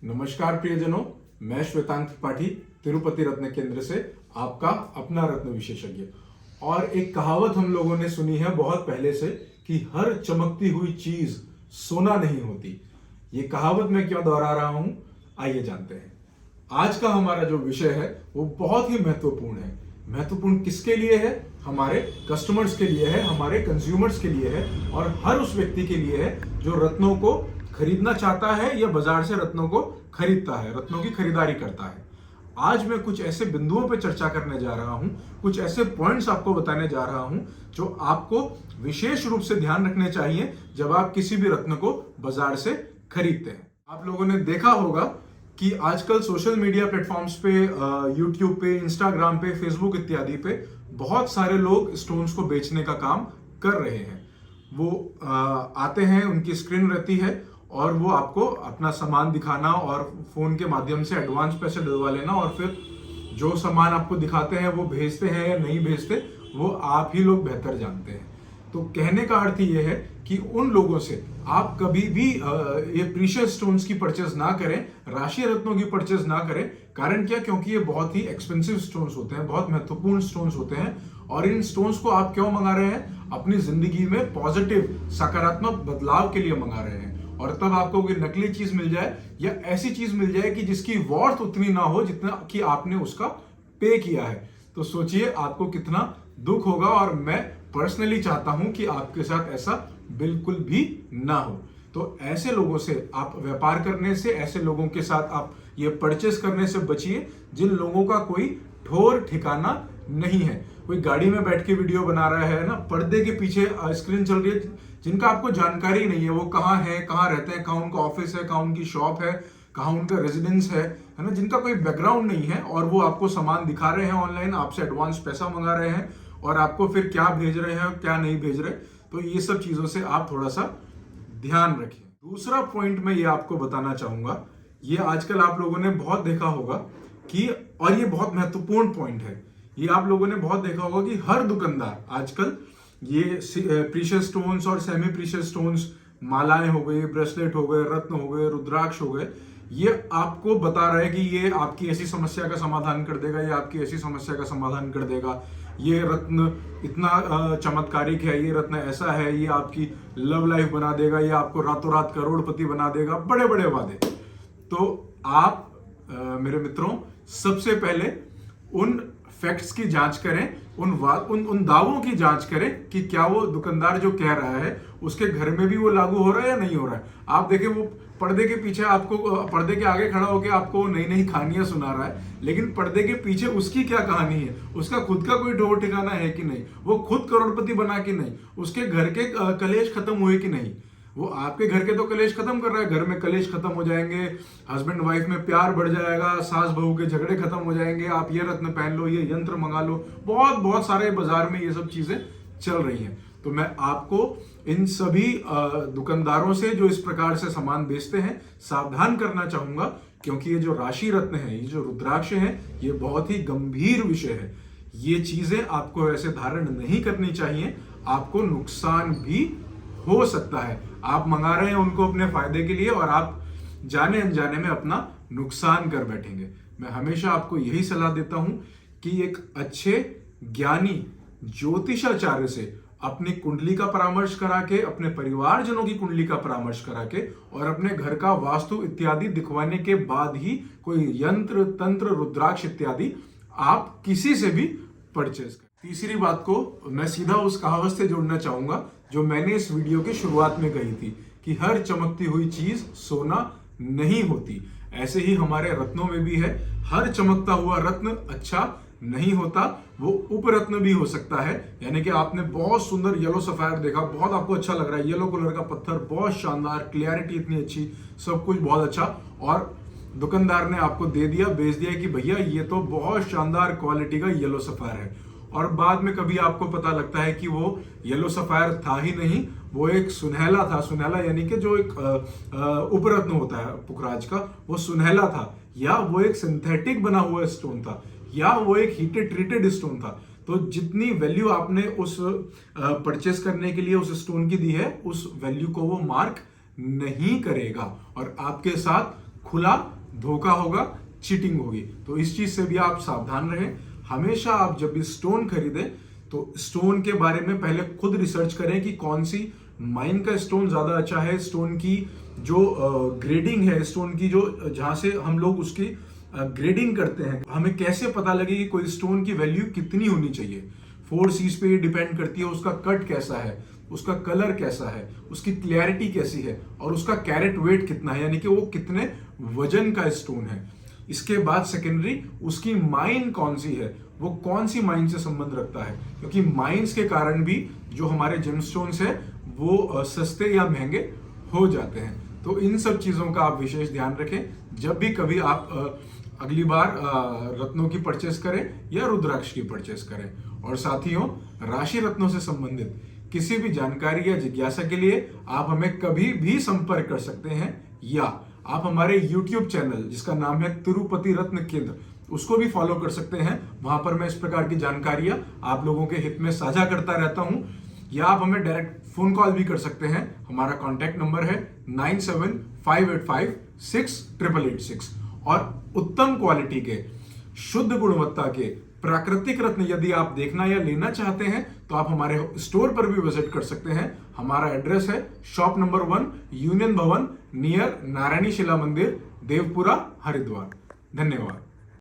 नमस्कार प्रियजनों, मैं श्वेतांक त्रिपाठी तिरुपति रत्न केंद्र से आपका अपना रत्न विशेषज्ञ। और एक कहावत हम लोगों ने सुनी है बहुत पहले से कि हर चमकती हुई चीज सोना नहीं होती। ये कहावत मैं क्यों दोहरा रहा हूं, आइए जानते हैं। आज का हमारा जो विषय है वो बहुत ही महत्वपूर्ण है। महत्वपूर्ण किसके लिए है? हमारे कस्टमर्स के लिए है, हमारे कंज्यूमर्स के लिए है और हर उस व्यक्ति के लिए है जो रत्नों को खरीदना चाहता है या बाजार से रत्नों को खरीदता है, रत्नों की खरीदारी करता है। आज मैं कुछ ऐसे बिंदुओं पर चर्चा करने जा रहा हूं, कुछ ऐसे पॉइंट्स आपको बताने जा रहा हूं जो आपको विशेष रूप से ध्यान रखने चाहिए जब आप किसी भी रत्न को बाजार से खरीदते हैं। आप लोगों ने देखा होगा कि आजकल सोशल मीडिया प्लेटफॉर्म्स पे, यूट्यूब पे, इंस्टाग्राम पे, फेसबुक इत्यादि पे बहुत सारे लोग स्टोन्स को बेचने का काम कर रहे हैं। वो आते हैं, उनकी स्क्रीन रहती है और वो आपको अपना सामान दिखाना और फोन के माध्यम से एडवांस पैसे डलवा लेना और फिर जो सामान आपको दिखाते हैं वो भेजते हैं या नहीं भेजते वो आप ही लोग बेहतर जानते हैं। तो कहने का अर्थ ये है कि उन लोगों से आप कभी भी ये प्रीशियस स्टोन्स की परचेज ना करें, राशि रत्नों की परचेज ना करें। कारण क्या? क्योंकि ये बहुत ही एक्सपेंसिव स्टोन्स होते हैं, बहुत महत्वपूर्ण स्टोन्स होते हैं। और इन स्टोन्स को आप क्यों मंगा रहे हैं? अपनी जिंदगी में पॉजिटिव, सकारात्मक बदलाव के लिए मंगा रहे हैं। और तब आपको कोई नकली चीज मिल जाए या ऐसी चीज मिल जाए कि जिसकी वर्थ उतनी ना हो जितना कि आपने उसका पे किया है, तो सोचिए आपको कितना दुख होगा। और मैं पर्सनली चाहता हूं कि आपके साथ ऐसा बिल्कुल भी ना हो। तो ऐसे लोगों से आप व्यापार करने से, ऐसे लोगों के साथ आप ये परचेस करने से बचिए जिन लोगों का कोई ठोर ठिकाना नहीं है। कोई गाड़ी में बैठ के वीडियो बना रहा है ना, पर्दे के पीछे स्क्रीन चल रही है, जिनका आपको जानकारी नहीं है वो कहाँ है, कहाँ रहते हैं, कहाँ उनका ऑफिस है, कहाँ उनकी शॉप है, कहाँ उनका रेजिडेंस है ना, जिनका कोई बैकग्राउंड नहीं है और वो आपको सामान दिखा रहे हैं ऑनलाइन, आपसे एडवांस पैसा मंगा रहे हैं और आपको फिर क्या भेज रहे हैं क्या नहीं भेज रहे। तो ये सब चीजों से आप थोड़ा सा ध्यान रखें। दूसरा पॉइंट मैं ये आपको बताना चाहूंगा, ये आजकल आप लोगों ने बहुत देखा होगा कि, और ये बहुत महत्वपूर्ण पॉइंट है, ये आप लोगों ने बहुत देखा होगा कि हर दुकानदार आजकल ये प्रीशियस स्टोन्स और सेमी प्रीशियस स्टोन्स, मालाएं हो गई, ब्रेसलेट हो गए, रत्न हो गए, रुद्राक्ष हो गए, ये आपको बता रहा है कि ये आपकी ऐसी समस्या का समाधान कर देगा, ये आपकी ऐसी समस्या का समाधान कर देगा, ये रत्न इतना चमत्कारिक है, ये रत्न ऐसा है, ये आपकी लव लाइफ बना देगा, ये आपको रातों रात करोड़पति बना देगा, बड़े बड़े वादे। तो आप मेरे मित्रों, सबसे पहले उन फैक्ट्स की जांच करें, उन दावों की जांच करें कि क्या वो दुकानदार जो कह रहा है उसके घर में भी वो लागू हो रहा है या नहीं हो रहा है। आप देखें, वो पर्दे के पीछे आपको, पर्दे के आगे खड़ा होकर आपको नई नई कहानियां सुना रहा है, लेकिन पर्दे के पीछे उसकी क्या कहानी है, उसका खुद का कोई ढोर ठिकाना है कि नहीं, वो खुद करोड़पति बना कि नहीं, उसके घर के कलेश खत्म हुए कि नहीं। वो आपके घर के तो कलेश खत्म कर रहा है, घर में कलेश खत्म हो जाएंगे, हस्बैंड वाइफ में प्यार बढ़ जाएगा, सास बहू के झगड़े खत्म हो जाएंगे, आप ये रत्न पहन लो, ये यंत्र मंगा लो, बहुत बहुत सारे बाजार में ये सब चीजें चल रही हैं। तो मैं आपको इन सभी दुकानदारों से जो इस प्रकार से सामान बेचते हैं सावधान करना चाहूंगा, क्योंकि ये जो राशि रत्न है, ये जो रुद्राक्ष है, ये बहुत ही गंभीर विषय है। ये चीजें आपको ऐसे धारण नहीं करनी चाहिए, आपको नुकसान भी हो सकता है। आप मंगा रहे हैं उनको अपने फायदे के लिए और आप जाने अनजाने में अपना नुकसान कर बैठेंगे। मैं हमेशा आपको यही सलाह देता हूं कि एक अच्छे ज्ञानी ज्योतिषाचार्य से अपनी कुंडली का परामर्श करा के, अपने परिवारजनों की कुंडली का परामर्श करा के और अपने घर का वास्तु इत्यादि दिखवाने के बाद ही कोई यंत्र, तंत्र, रुद्राक्ष इत्यादि आप किसी से भी परचेज करें। तीसरी बात को मैं सीधा उस कहावत से जोड़ना चाहूंगा जो मैंने इस वीडियो की शुरुआत में कही थी कि हर चमकती हुई चीज सोना नहीं होती। ऐसे ही हमारे रत्नों में भी है, हर चमकता हुआ रत्न अच्छा नहीं होता, वो उपरत्न भी हो सकता है। यानी कि आपने बहुत सुंदर येलो सफायर देखा, बहुत आपको अच्छा लग रहा है, येलो कलर का पत्थर, बहुत शानदार, क्लियरिटी इतनी अच्छी, सब कुछ बहुत अच्छा, और दुकानदार ने आपको दे दिया, बेच दिया कि भैया ये तो बहुत शानदार क्वालिटी का येलो सफायर है, और बाद में कभी आपको पता लगता है कि वो येलो सफायर था ही नहीं, वो एक सुनहला था। सुनहला यानी कि जो एक उपरत्न होता है पुखराज का, वो सुनहला था, या वो एक सिंथेटिक बना हुआ स्टोन था, या वो एक हीटेड ट्रीटेड स्टोन था। तो जितनी वैल्यू आपने उस परचेस करने के लिए उस स्टोन की दी है, उस वैल्यू को वो मार्क नहीं करेगा और आपके साथ खुला धोखा होगा, चीटिंग होगी। तो इस चीज से भी आप सावधान रहें। हमेशा आप जब भी स्टोन खरीदें तो स्टोन के बारे में पहले खुद रिसर्च करें कि कौन सी माइन का स्टोन ज्यादा अच्छा है, स्टोन की जो ग्रेडिंग है, स्टोन की जो जहां से हम लोग उसकी ग्रेडिंग करते हैं, हमें कैसे पता लगे कि कोई स्टोन की वैल्यू कितनी होनी चाहिए। 4Cs पे ये डिपेंड करती है, उसका कट कैसा है, उसका कलर कैसा है, उसकी क्लैरिटी कैसी है और उसका कैरेट वेट कितना है, यानी कि वो कितने वजन का स्टोन है। इसके बाद सेकेंडरी उसकी माइन कौन सी है, वो कौन सी माइन से संबंध रखता है, क्योंकि माइंस के कारण भी जो हमारे जेमस्टोन्स है वो सस्ते या महंगे हो जाते हैं। तो इन सब चीजों का आप विशेष ध्यान रखें जब भी कभी आप अगली बार रत्नों की परचेस करें या रुद्राक्ष की परचेस करें। और साथियों, राशि रत्नों से संबंधित किसी भी जानकारी या जिज्ञासा के लिए आप हमें कभी भी संपर्क कर सकते हैं, या आप हमारे YouTube चैनल जिसका नाम है तिरुपति रत्न केंद्र, उसको भी फॉलो कर सकते हैं। वहां पर मैं इस प्रकार की जानकारियां आप लोगों के हित में साझा करता रहता हूं। या आप हमें डायरेक्ट फोन कॉल भी कर सकते हैं। हमारा कॉन्टैक्ट नंबर है 9758568886। और उत्तम क्वालिटी के, शुद्ध गुणवत्ता के प्राकृतिक रत्न यदि आप देखना या लेना चाहते हैं तो आप हमारे स्टोर पर भी विजिट कर सकते हैं। हमारा एड्रेस है शॉप नंबर 1, यूनियन भवन, नियर नारायणी शिला मंदिर, देवपुरा, हरिद्वार। धन्यवाद।